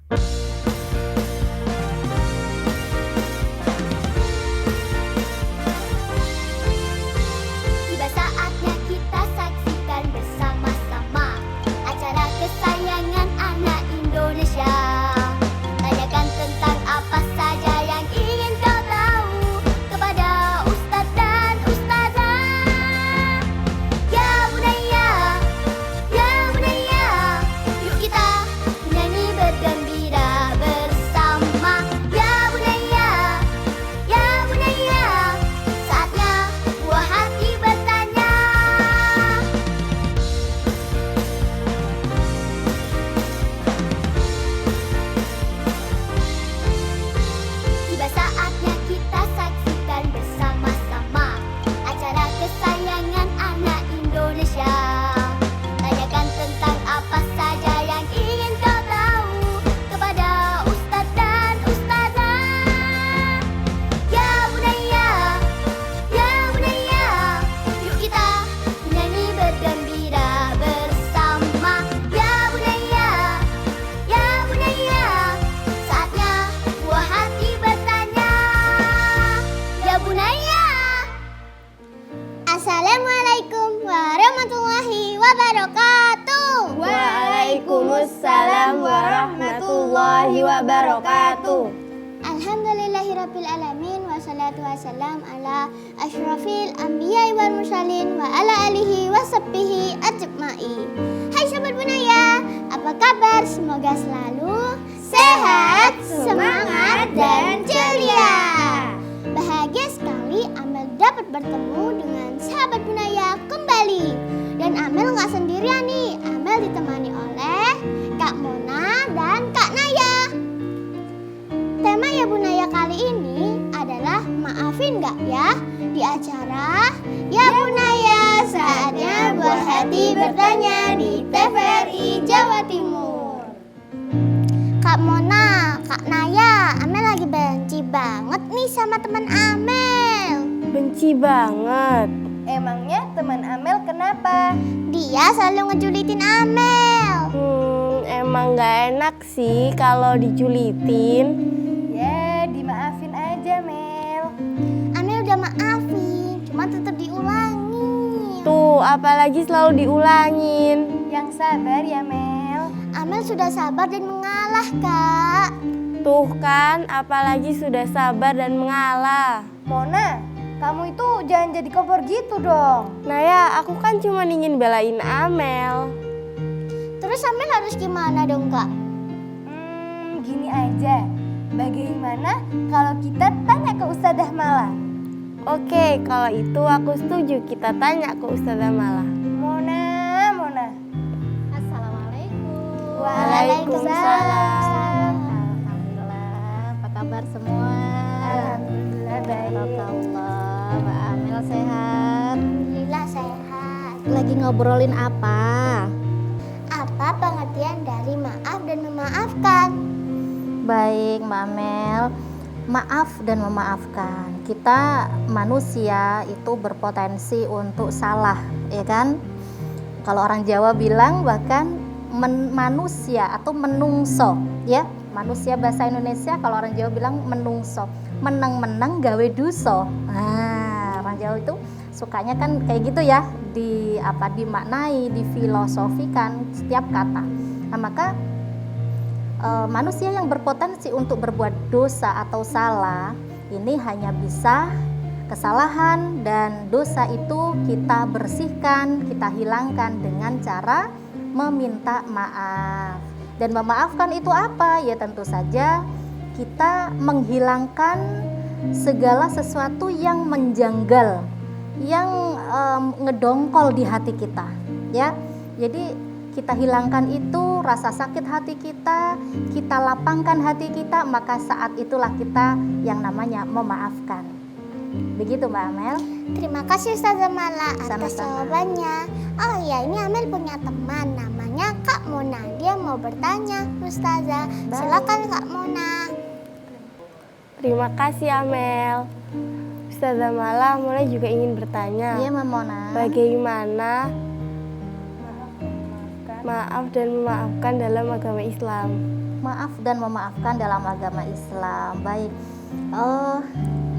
Tiba saatnya kita saksikan bersama-sama acara kesayangan anak Indonesia. Tanyakan tentang apa saja yang ingin kau tahu kepada Ustadz dan Ustazah. Ya Bunaya, yuk kita nyanyi bergembira bersama. Ya Bunaya, saatnya buah hati bertanya. Tiba saatnya kita saksikan bersama-sama acara kesayangan anak Indonesia. Tanyakan tentang apa saja yang ingin kau tahu kepada Ustadz dan Ustazah. Ya Bunaya, yuk kita nyanyi bergembira bersama. Ya Bunaya, saatnya buah hati bertanya. Ya Bunaya. Assalamualaikum warahmatullahi wabarakatuh. Waalaikumsalam warahmatullahi wabarakatuh. Alhamdulillahirabbil alamin wassalatu wassalam ala asyrafil anbiya'i wal mursalin wa ala alihi wa sahbihi ajma'i. Hai Sobat Bunaya, apa kabar? Semoga selalu sehat, semangat, dan ceria. Bahagia sekali Amel dapat bertemu dengan sahabat Bunaya kembali. Dan Amel nggak sendirian nih, Amel ditemani oleh Kak Mona dan Kak Naya. Tema Ya Bunaya kali ini adalah maafin nggak ya? Di acara Ya Bunaya, saatnya buah hati bertanya di TVRI Jawa Timur. Kak Mona, Kak Naya, Amel lagi benci banget nih sama teman Amel. Benci banget. Emangnya teman Amel kenapa? Dia selalu ngejulitin Amel. Emang gak enak sih kalau dijulitin. Ya, dimaafin aja, Mel. Amel udah maafin, cuma tetap diulangi. Tuh, apalagi selalu diulangin. Yang sabar ya, Mel. Amel sudah sabar dan mengalah, Kak. Tuh kan, apalagi sudah sabar dan mengalah. Mona, kamu itu jangan jadi kompor gitu dong. Naya, aku kan cuma ingin belain Amel. Terus Amel harus gimana dong, Kak? Gini aja. Bagaimana kalau kita tanya ke Ustazah Mala? Oke, kalau itu aku setuju kita tanya ke Ustazah Mala. Mona. Assalamualaikum. Waalaikumsalam. Alhamdulillah, apa kabar semua? Alhamdulillah baik. Barakallah, Mbak Amel sehat. Alhamdulillah sehat. Lagi ngobrolin apa? Apa pengertian dari maaf dan memaafkan? Baik, Mbak Amel. Maaf dan memaafkan. Kita manusia itu berpotensi untuk salah, ya kan? Kalau orang Jawa bilang bahkan manusia atau menungso, ya. Manusia bahasa Indonesia kalau orang Jawa bilang menungso. Menang-menang gawe duso. Nah, orang Jawa itu sukanya kan kayak gitu ya, dimaknai, difilosofikan setiap kata. Nah, maka manusia yang berpotensi untuk berbuat dosa atau salah ini hanya bisa kesalahan dan dosa itu kita bersihkan, kita hilangkan dengan cara meminta maaf. Dan memaafkan itu apa? Ya tentu saja kita menghilangkan segala sesuatu yang menjanggal, yang ngedongkol di hati kita, ya. Jadi kita hilangkan itu rasa sakit hati kita lapangkan hati kita, maka saat itulah kita yang namanya memaafkan. Begitu Mbak Amel. Terima kasih Ustazah Mala atas Sama-sama. jawabannya. Oh ya, ini Amel punya teman namanya Kak Mona. Dia mau bertanya, Ustazah. Silakan Kak Mona. Terima kasih Amel. Ustazah Mala mulai juga ingin bertanya. Iya Mbak Mona. Bagaimana maaf dan memaafkan dalam agama Islam? maaf dan memaafkan dalam agama Islam. Baik,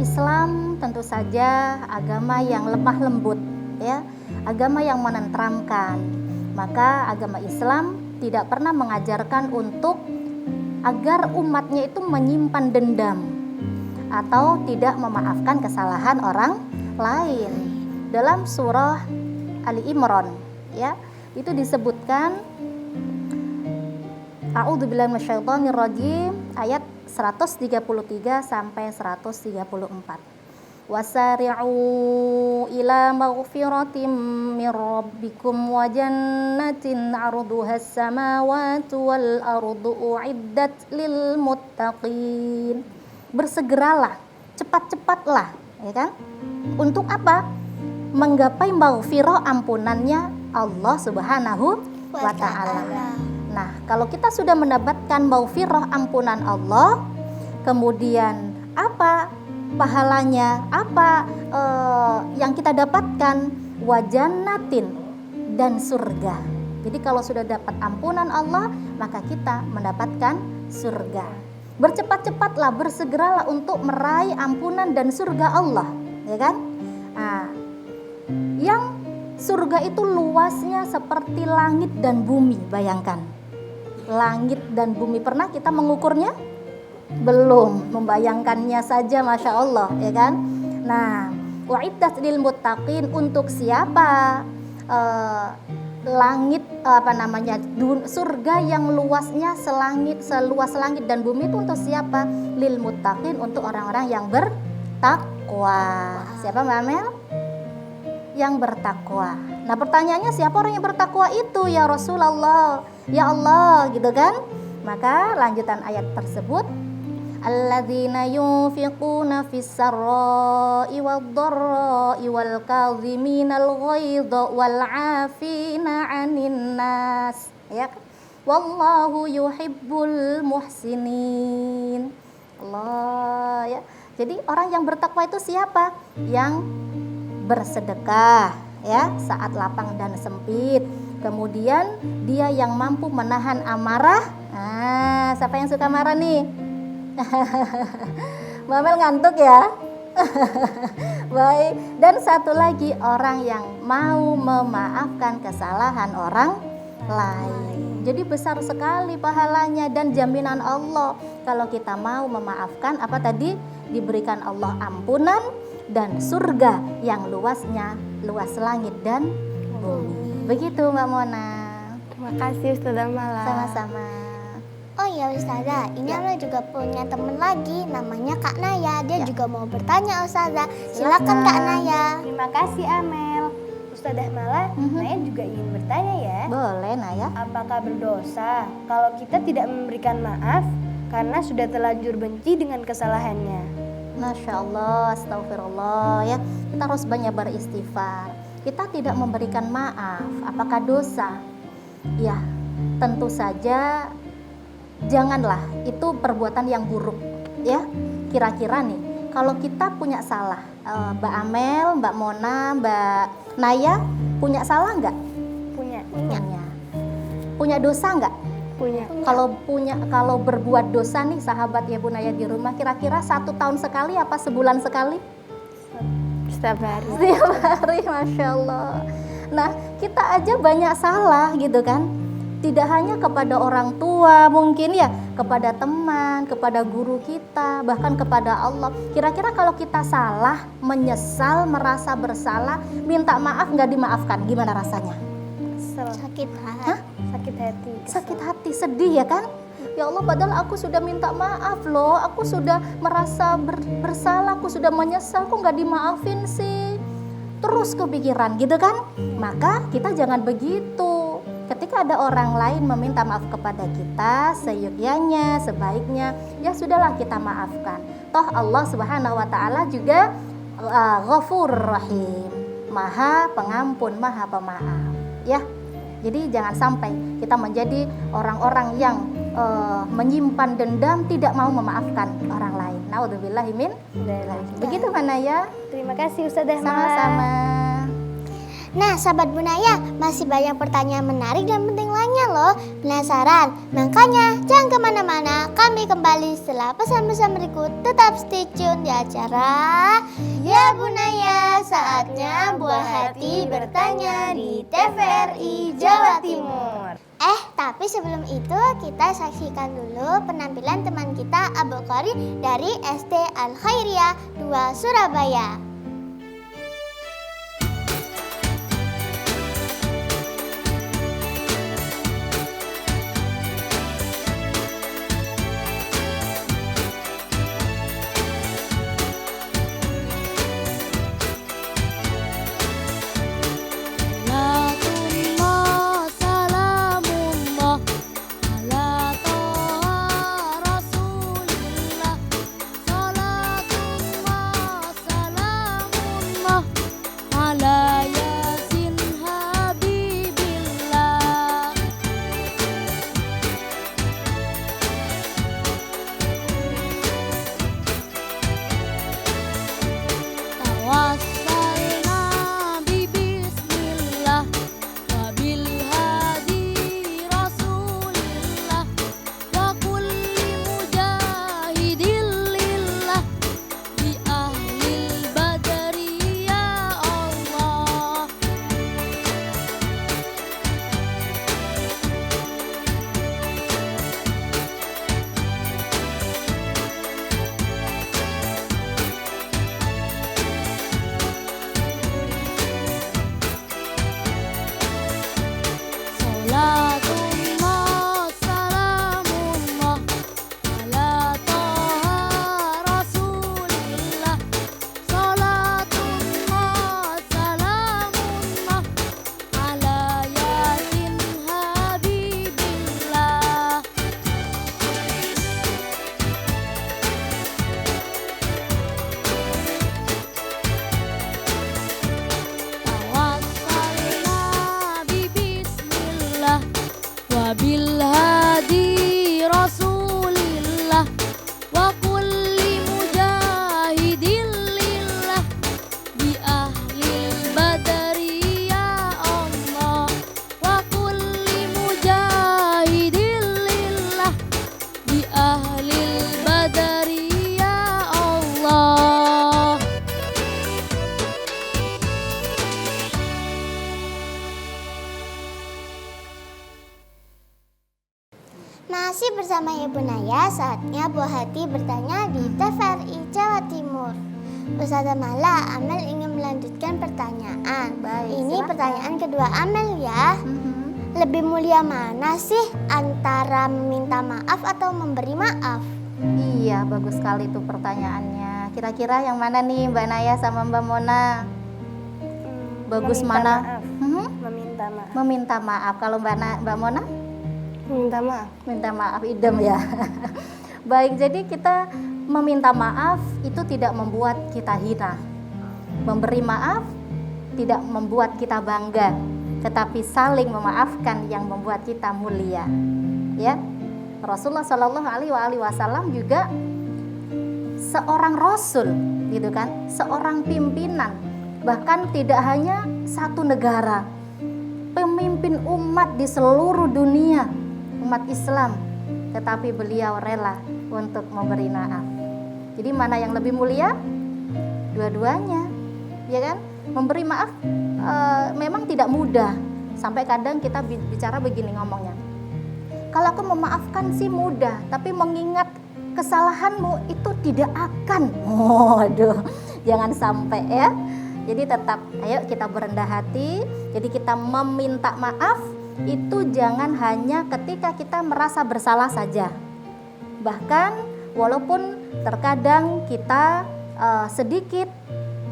Islam tentu saja agama yang lemah lembut, ya, agama yang menenteramkan. Maka agama Islam tidak pernah mengajarkan untuk agar umatnya itu menyimpan dendam atau tidak memaafkan kesalahan orang lain. Dalam surah Ali Imran, ya, itu disebutkan A'udzubillahi minasyaitonirrajim ayat 133 sampai 134. Wasari'u ila maghfiratin min rabbikum wa jannatin 'arduhas samawati wal ardu u'iddat lil muttaqin. Bersegeralah, cepat-cepatlah, ya kan? Untuk apa? Menggapai maghfirah, ampunannya Allah Subhanahu wa ta'ala. Nah, kalau kita sudah mendapatkan maghfirah, ampunan Allah, kemudian apa pahalanya? Apa yang kita dapatkan? Wajannatin, dan surga. Jadi kalau sudah dapat ampunan Allah, maka kita mendapatkan surga. Bercepat-cepatlah, bersegeralah untuk meraih ampunan dan surga Allah, ya kan? Nah, yang surga itu luasnya seperti langit dan bumi, bayangkan. Langit dan bumi, pernah kita mengukurnya? Belum, membayangkannya saja Masya Allah, ya kan? Nah, wa'iddat lil muttaqin, untuk siapa? Langit, surga yang luasnya seluas langit dan bumi itu untuk siapa? Lil muttaqin, untuk orang-orang yang bertakwa. Siapa Mbak Amel? Yang bertakwa. Nah, pertanyaannya siapa orang yang bertakwa itu ya Rasulullah, ya Allah, gitu kan? Maka lanjutan ayat tersebut, alladzina yunfiquna fis sarra'i wad-dharra'i wal kadhiminal ghaidha wal 'afina 'anil nas, ya kan? Wallahu yuhibbul muhsinin. Allah, ya. Jadi orang yang bertakwa itu siapa? Yang bersedekah, ya, saat lapang dan sempit. Kemudian dia yang mampu menahan amarah. Nah, siapa yang suka marah nih? Mamel ngantuk ya. Baik. Dan satu lagi, orang yang mau memaafkan kesalahan orang lain. Jadi besar sekali pahalanya dan jaminan Allah kalau kita mau memaafkan, apa tadi? Diberikan Allah ampunan dan surga yang luasnya luas langit dan bumi. Begitu Mbak Mona. Terima kasih Ustazah Mala. Sama-sama. Oh ya Ustazah, ini Amel juga punya temen lagi, namanya Kak Naya. Dia juga mau bertanya Ustazah. Silakan Kak Naya. Terima kasih Amel. Ustazah Mala, Naya juga ingin bertanya ya. Boleh Naya. Apakah berdosa kalau kita tidak memberikan maaf karena sudah terlanjur benci dengan kesalahannya? Masya Allah, astagfirullah, ya. Kita harus banyak beristighfar. Kita tidak memberikan maaf, apakah dosa? Ya, tentu saja janganlah, itu perbuatan yang buruk, ya. Kira-kira nih, kalau kita punya salah, Mbak Amel, Mbak Mona, Mbak Naya punya salah nggak? Punya. Punya dosa nggak? Punya. Kalau berbuat dosa nih sahabat ya Bu Naya di rumah, kira-kira 1 tahun sekali apa sebulan sekali? Setiap hari. Setiap hari, Masya Allah. Nah, kita aja banyak salah gitu kan. Tidak hanya kepada orang tua mungkin ya, kepada teman, kepada guru kita, bahkan kepada Allah. Kira-kira kalau kita salah, menyesal, merasa bersalah, minta maaf nggak dimaafkan, gimana rasanya? Sakit hati. Hah? Sakit hati. Sakit hati, sedih ya kan? Ya Allah, padahal aku sudah minta maaf loh, aku sudah merasa bersalah, aku sudah menyesal, kok nggak dimaafin sih? Terus kepikiran gitu kan? Maka kita jangan begitu. Ketika ada orang lain meminta maaf kepada kita, seyogyanya, sebaiknya, ya sudahlah kita maafkan. Toh Allah Subhanahu wa ta'ala juga Ghafur Rahim, Maha Pengampun, Maha Pemaaf, ya. Jadi jangan sampai kita menjadi orang-orang yang menyimpan dendam, tidak mau memaafkan orang lain. Naudzubillahi min dzalik. Begitu mana ya? Terima kasih Ustazah Mala. Sama-sama. Nah, sahabat Bunaya, masih banyak pertanyaan menarik dan penting lainnya loh. Penasaran? Makanya jangan kemana-mana, kami kembali setelah pesan-pesan berikut. Tetap stay tune di acara Ya Bunaya, saatnya buah hati bertanya di TVRI Jawa Timur. Tapi sebelum itu kita saksikan dulu penampilan teman kita Abu Qari dari SD Al Khairiyah 2 Surabaya. Wabilhadi Rasulillah wa kulli mujahidin lillah bi ahlil badari ya Allah wa kulli mujahidin lillah bi ahlil badari ya Allah. Masih bersama Ibu Naya, saatnya buah hati bertanya di TVRI Jawa Timur. Ustazah Mala, Amel ingin melanjutkan pertanyaan. Baik, Ini silakan. pertanyaan kedua Amel ya. Lebih mulia mana sih antara meminta maaf atau memberi maaf? Iya, bagus sekali tuh pertanyaannya. Kira-kira yang mana nih Mbak Naya sama Mbak Mona? Bagus Meminta mana? maaf. Mhm. Meminta maaf. Meminta maaf. Kalau Mbak Mona? Meminta maaf. Minta maaf, idem ya. Baik, jadi kita meminta maaf itu tidak membuat kita hina. Memberi maaf tidak membuat kita bangga, tetapi saling memaafkan yang membuat kita mulia. Ya, Rasulullah Shallallahu Alaihi Wasallam juga seorang rasul, gitu kan, seorang pimpinan, bahkan tidak hanya satu negara, pemimpin umat di seluruh dunia, umat Islam, tetapi beliau rela untuk memberi maaf. Jadi mana yang lebih mulia? Dua-duanya, ya kan? Memberi maaf memang tidak mudah. Sampai kadang kita bicara begini ngomongnya. Kalau aku memaafkan sih mudah, tapi mengingat kesalahanmu itu tidak akan. Waduh, jangan sampai ya. Jadi tetap, ayo kita berendah hati. Jadi kita meminta maaf itu jangan hanya ketika kita merasa bersalah saja. Bahkan walaupun terkadang kita sedikit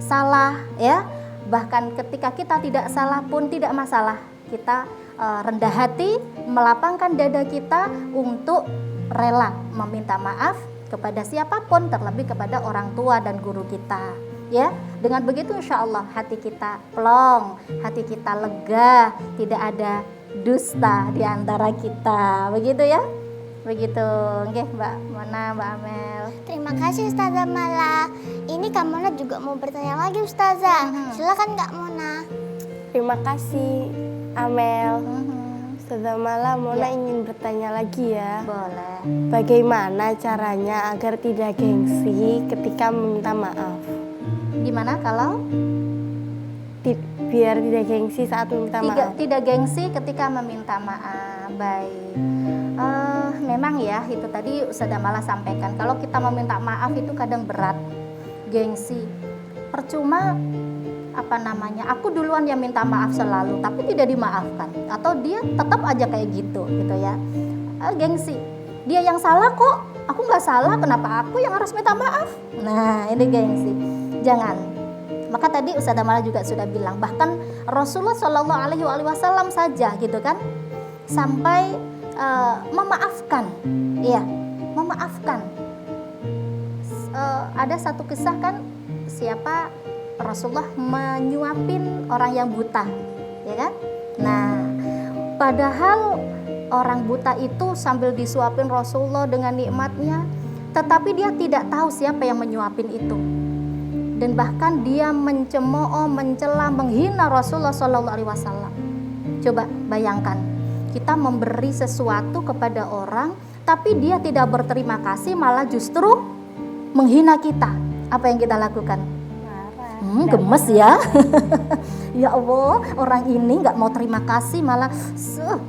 salah ya, bahkan ketika kita tidak salah pun tidak masalah. Kita rendah hati, melapangkan dada kita untuk rela meminta maaf kepada siapapun, terlebih kepada orang tua dan guru kita. Ya, dengan begitu insya Allah hati kita plong, hati kita lega, tidak ada dusta di antara kita, begitu ya? Begitu, oke Mbak Mona, Mbak Amel. Terima kasih Ustazah Mala. Ini Kak Mona juga mau bertanya lagi Ustazah. Silakan Kak Mona. Terima kasih Amel. Ustazah Mala, Mona Ya. ingin bertanya lagi ya. Boleh. Bagaimana caranya agar tidak gengsi ketika meminta maaf? Gimana kalau Biar tidak gengsi saat meminta maaf. tidak gengsi ketika meminta maaf? Baik. Memang ya itu tadi Ustazah Mala sampaikan, kalau kita meminta maaf itu kadang berat, gengsi. Percuma aku duluan yang minta maaf selalu tapi tidak dimaafkan, atau dia tetap aja kayak gitu ya. Gengsi. Dia yang salah kok, aku nggak salah, kenapa aku yang harus minta maaf? Nah, ini gengsi. Jangan. Maka tadi Ustazah Mala juga sudah bilang, bahkan Rasulullah Shallallahu Alaihi Wasallam saja gitu kan, sampai memaafkan, iya, memaafkan. Ada satu kisah kan, siapa Rasulullah menyuapin orang yang buta, ya kan? Nah, padahal orang buta itu sambil disuapin Rasulullah dengan nikmatnya, tetapi dia tidak tahu siapa yang menyuapin itu. Dan bahkan dia mencemooh, mencela, menghina Rasulullah SAW. Coba bayangkan, kita memberi sesuatu kepada orang, tapi dia tidak berterima kasih, malah justru menghina kita. Apa yang kita lakukan? Gemes ya. Ya Allah, orang ini nggak mau terima kasih, malah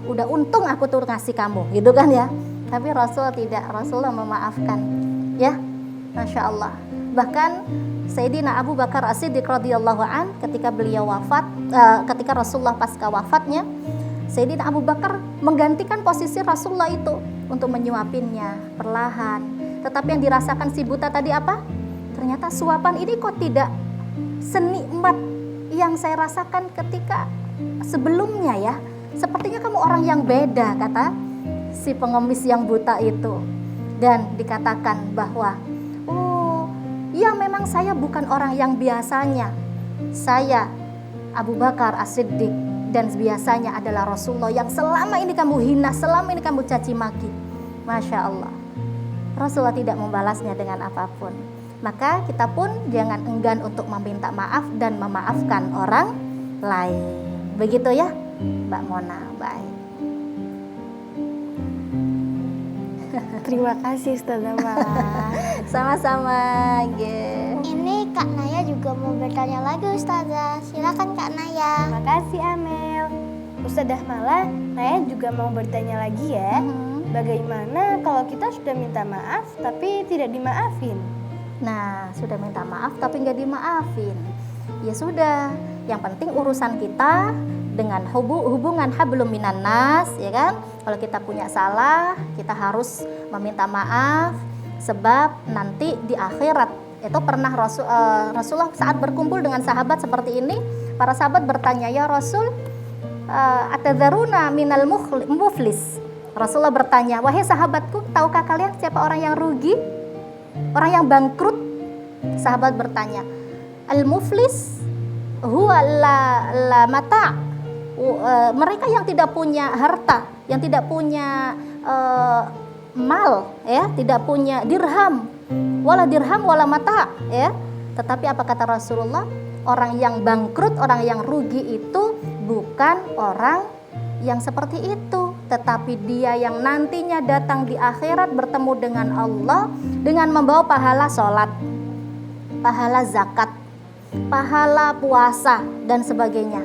udah untung aku tuh ngasih kamu, gitu kan ya. Tapi Rasul tidak, Rasulullah memaafkan. Ya, Masya Allah. Bahkan Sayyidina Abu Bakar As-Siddiq radhiyallahu an, ketika beliau wafat, ketika Rasulullah pasca wafatnya, Sayyidina Abu Bakar menggantikan posisi Rasulullah itu untuk menyuapinnya perlahan. Tetapi yang dirasakan si buta tadi apa? Ternyata suapan ini kok tidak senikmat yang saya rasakan ketika sebelumnya ya. Sepertinya kamu orang yang beda, kata si pengemis yang buta itu. Dan dikatakan bahwa ya memang saya bukan orang yang biasanya. Saya Abu Bakar As-Siddiq, dan biasanya adalah Rasulullah yang selama ini kamu hina, selama ini kamu caci maki. Masya Allah. Rasulullah tidak membalasnya dengan apapun. Maka kita pun jangan enggan untuk meminta maaf dan memaafkan orang lain. Begitu ya Mbak Mona. Baik. Terima kasih Ustazah Mala. Sama-sama. Ini Kak Naya juga mau bertanya lagi Ustazah. Silakan Kak Naya. Makasih Amel. Ustazah Mala, Naya juga mau bertanya lagi ya. Bagaimana kalau kita sudah minta maaf tapi tidak dimaafin? Nah, sudah minta maaf tapi nggak dimaafin. Ya sudah, yang penting urusan kita dengan hubungan hablum minan nas, ya kan? Kalau kita punya salah, kita harus meminta maaf, sebab nanti di akhirat itu pernah Rasulullah saat berkumpul dengan sahabat seperti ini, para sahabat bertanya, ya Rasul, atadzaruna minal muflis. Rasulullah bertanya, wahai sahabatku, tahukah kalian siapa orang yang rugi? Orang yang bangkrut? Sahabat bertanya, al-muflis huwa la mata'. Mereka yang tidak punya harta, yang tidak punya mal, ya, tidak punya dirham, wala mata', ya. Tetapi apa kata Rasulullah? Orang yang bangkrut, orang yang rugi itu bukan orang yang seperti itu, tetapi dia yang nantinya datang di akhirat bertemu dengan Allah dengan membawa pahala sholat, pahala zakat, pahala puasa dan sebagainya,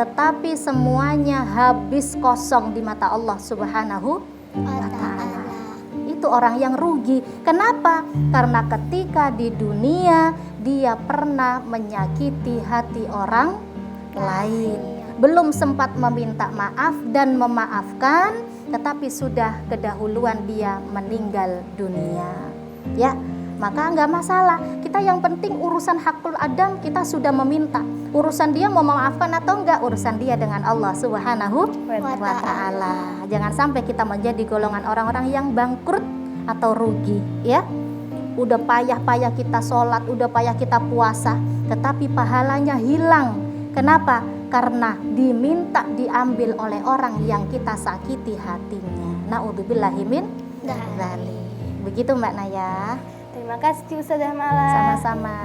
tetapi semuanya habis kosong di mata Allah Subhanahu wa Ta'ala. Itu orang yang rugi. Kenapa? Karena ketika di dunia dia pernah menyakiti hati orang lain, belum sempat meminta maaf dan memaafkan, tetapi sudah kedahuluan dia meninggal dunia. Ya, maka nggak masalah. Kita yang penting urusan hakul adam kita sudah meminta. Urusan dia mau memaafkan atau enggak, urusan dia dengan Allah Subhanahu wa Ta'ala. Jangan sampai kita menjadi golongan orang-orang yang bangkrut atau rugi, ya. Udah payah-payah kita sholat, udah payah kita puasa, tetapi pahalanya hilang. Kenapa? Karena diminta diambil oleh orang yang kita sakiti hatinya. Na'udzubillahi min dzalik. Begitu Mbak Naya. Terima kasih Ustazah Mala. Sama-sama.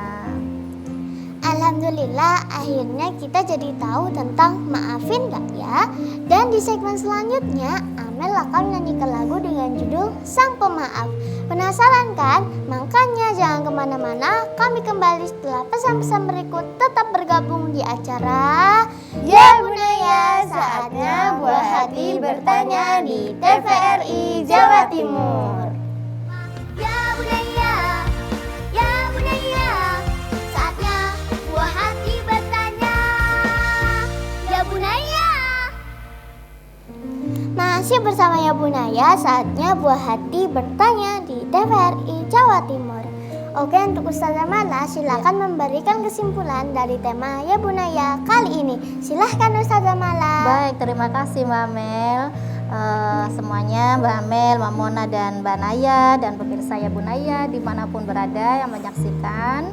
Alhamdulillah akhirnya kita jadi tahu tentang maafin gak ya. Dan di segmen selanjutnya Amel akan menyanyikan lagu dengan judul Sang Pemaaf. Penasaran kan? Makanya jangan kemana-mana, kami kembali setelah pesan-pesan berikut. Tetap bergabung di acara Ya Bunaya, saatnya buah hati bertanya di TVRI Jawa Timur. Ya Bunaya, ya Bunaya, saatnya buah hati bertanya. Ya Bunaya. Masih bersama Ya Bunaya, saatnya buah hati bertanya di TVRI Jawa Timur. Oke, untuk Ustazah Mala silakan memberikan kesimpulan dari tema Ya Bunaya kali ini. Silahkan Ustazah Mala. Baik, terima kasih Mbak Mel. Semuanya Mbak Mel, Mbak Mona dan Mbak Naya dan pemirsa Ya Bunaya dimanapun berada yang menyaksikan.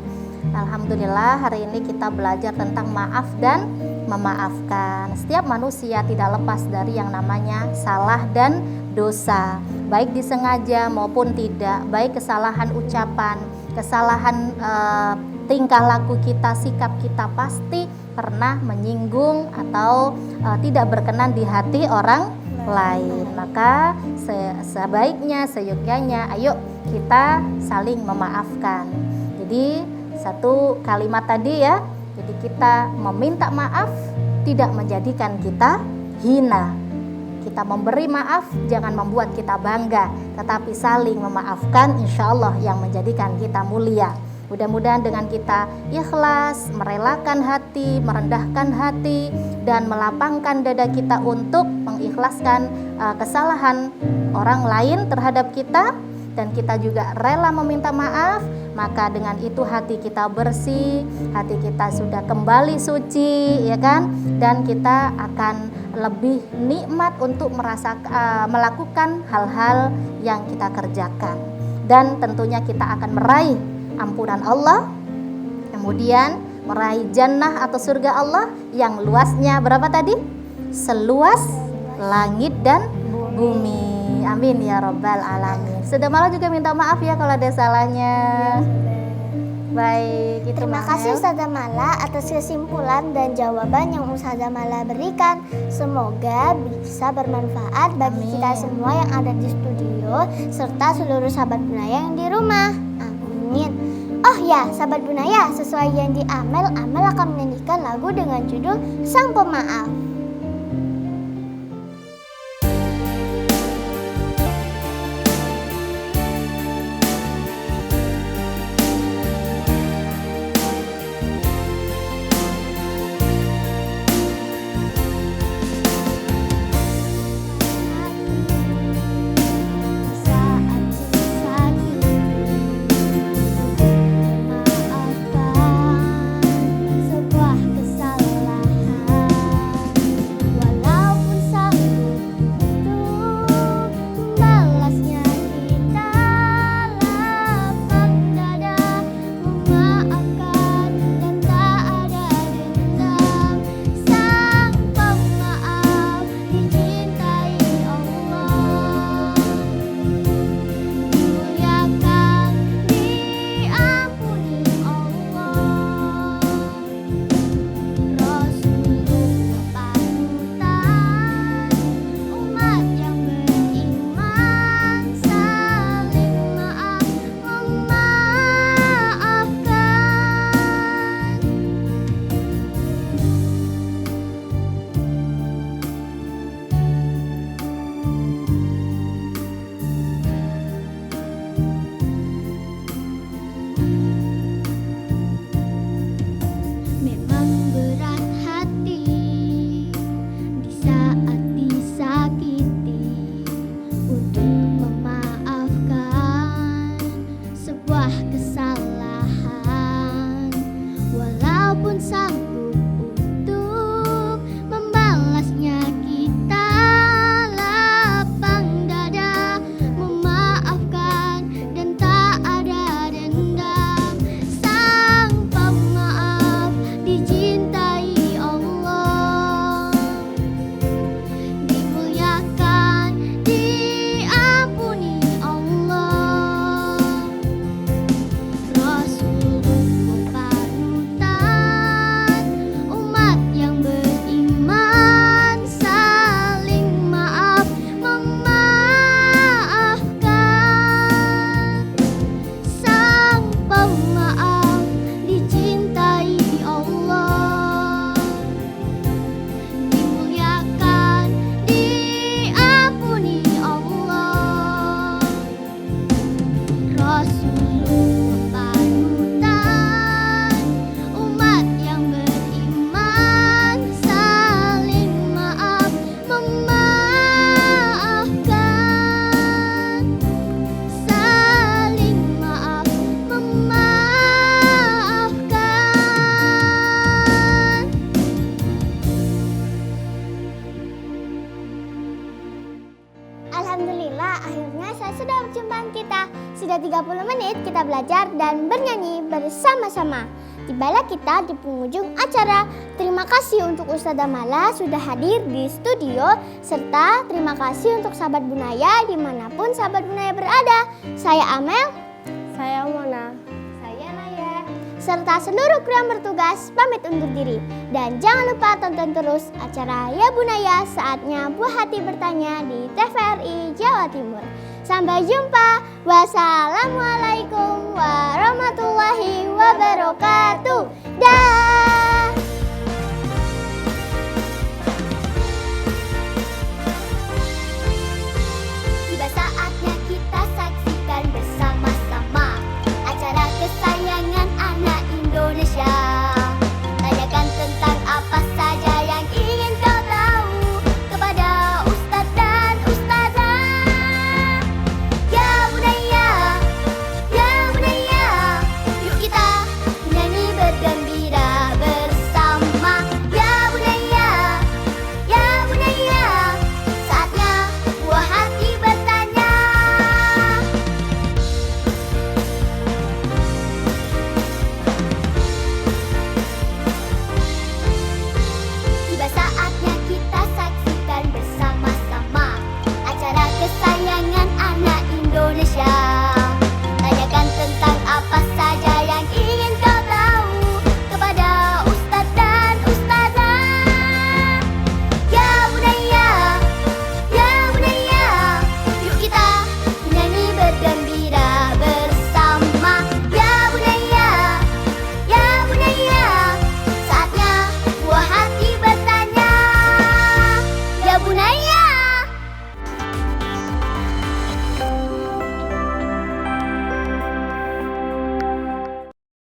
Alhamdulillah hari ini kita belajar tentang maaf dan memaafkan. Setiap manusia tidak lepas dari yang namanya salah dan dosa, baik disengaja maupun tidak, baik kesalahan ucapan, kesalahan tingkah laku kita, sikap kita pasti pernah menyinggung atau tidak berkenan di hati orang lain. Maka sebaiknya, seyogyanya, ayo kita saling memaafkan. Jadi satu kalimat tadi ya, jadi kita meminta maaf tidak menjadikan kita hina. Kita memberi maaf jangan membuat kita bangga, tetapi saling memaafkan insya Allah yang menjadikan kita mulia. Mudah-mudahan dengan kita ikhlas, merelakan hati, merendahkan hati, dan melapangkan dada kita untuk mengikhlaskan kesalahan orang lain terhadap kita, dan kita juga rela meminta maaf, maka dengan itu hati kita bersih, hati kita sudah kembali suci, ya kan? Dan kita akan lebih nikmat untuk melakukan hal-hal yang kita kerjakan. Dan tentunya kita akan meraih ampunan Allah, kemudian meraih jannah atau surga Allah yang luasnya berapa tadi? Seluas langit dan bumi. Amin ya rabbal alamin. Sudah malah juga minta maaf ya kalau ada salahnya. Baik, itu Terima kasih Ustazah Mala atas kesimpulan dan jawaban yang Ustazah Mala berikan. Semoga bisa bermanfaat bagi Amin. kita semua yang ada di studio serta seluruh sahabat Bunaya yang di rumah. Amin. Oh ya, sahabat Bunaya, sesuai janji Amel akan menyanyikan lagu dengan judul Sang Pemaaf. Sebuah kesalahan Rasulullah panutan umat yang beriman, saling maaf memaafkan, saling maaf memaafkan. Alhamdulillah, akhirnya saya sudah berjumpa kita. Sudah 30 menit kita belajar dan bernyanyi bersama-sama. Tibalah kita di penghujung acara. Terima kasih untuk Ustazah Mala sudah hadir di studio, serta terima kasih untuk sahabat Bunaya dimanapun sahabat Bunaya berada. Saya Amel, Saya Mona. saya Naya, serta seluruh kru yang bertugas pamit undur diri. Dan jangan lupa tonton terus acara Ya Bunaya, saatnya buah hati bertanya di TVRI Jawa Timur. Sampai jumpa. Wassalamualaikum.